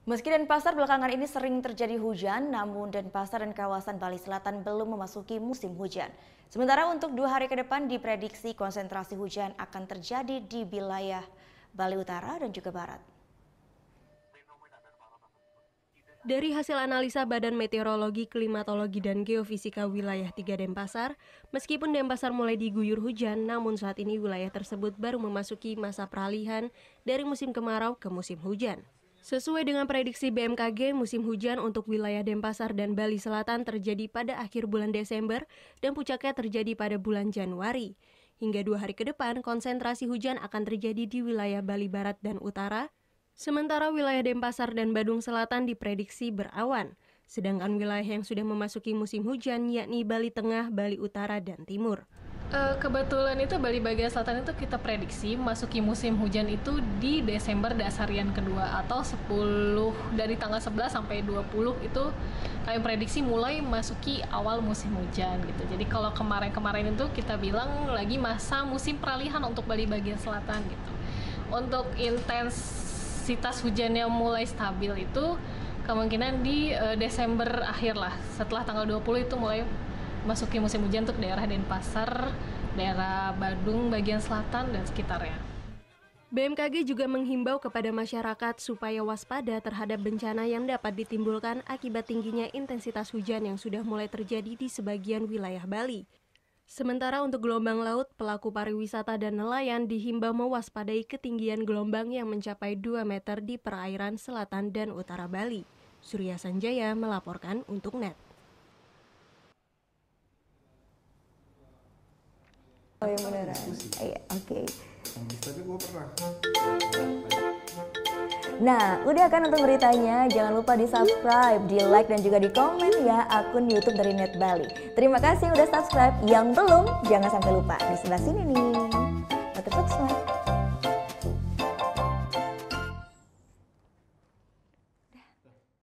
Meski Denpasar belakangan ini sering terjadi hujan, namun Denpasar dan kawasan Bali Selatan belum memasuki musim hujan. Sementara untuk 2 hari ke depan diprediksi konsentrasi hujan akan terjadi di wilayah Bali Utara dan juga Barat. Dari hasil analisa Badan Meteorologi, Klimatologi, dan Geofisika wilayah 3 Denpasar, meskipun Denpasar mulai diguyur hujan, namun saat ini wilayah tersebut baru memasuki masa peralihan dari musim kemarau ke musim hujan. Sesuai dengan prediksi BMKG, musim hujan untuk wilayah Denpasar dan Bali Selatan terjadi pada akhir bulan Desember dan puncaknya terjadi pada bulan Januari. Hingga 2 hari ke depan, konsentrasi hujan akan terjadi di wilayah Bali Barat dan Utara, sementara wilayah Denpasar dan Badung Selatan diprediksi berawan. Sedangkan wilayah yang sudah memasuki musim hujan yakni Bali Tengah, Bali Utara, dan Timur. Kebetulan itu Bali bagian selatan itu kita prediksi masuki musim hujan itu di Desember dasarian kedua atau 10 dari tanggal 11 sampai 20 itu kami prediksi mulai masuki awal musim hujan gitu. Jadi kalau kemarin-kemarin itu kita bilang lagi masa musim peralihan untuk Bali bagian selatan gitu. Untuk intensitas hujannya mulai stabil itu kemungkinan di Desember akhir lah. Setelah tanggal 20 itu mulai masuki musim hujan untuk daerah Denpasar, daerah Badung bagian selatan dan sekitarnya. BMKG juga menghimbau kepada masyarakat supaya waspada terhadap bencana yang dapat ditimbulkan akibat tingginya intensitas hujan yang sudah mulai terjadi di sebagian wilayah Bali. Sementara untuk gelombang laut, pelaku pariwisata dan nelayan dihimbau mewaspadai ketinggian gelombang yang mencapai 2 meter di perairan selatan dan utara Bali. Surya Sanjaya melaporkan untuk NET. Oh yang beneran? Iya, oke. Tapi gue pernah. Nah, udah kan untuk beritanya? Jangan lupa di subscribe, di like, dan juga di komen ya akun YouTube dari Net Bali. Terima kasih udah subscribe. Yang belum, jangan sampai lupa. Di sebelah sini nih. Subscribe.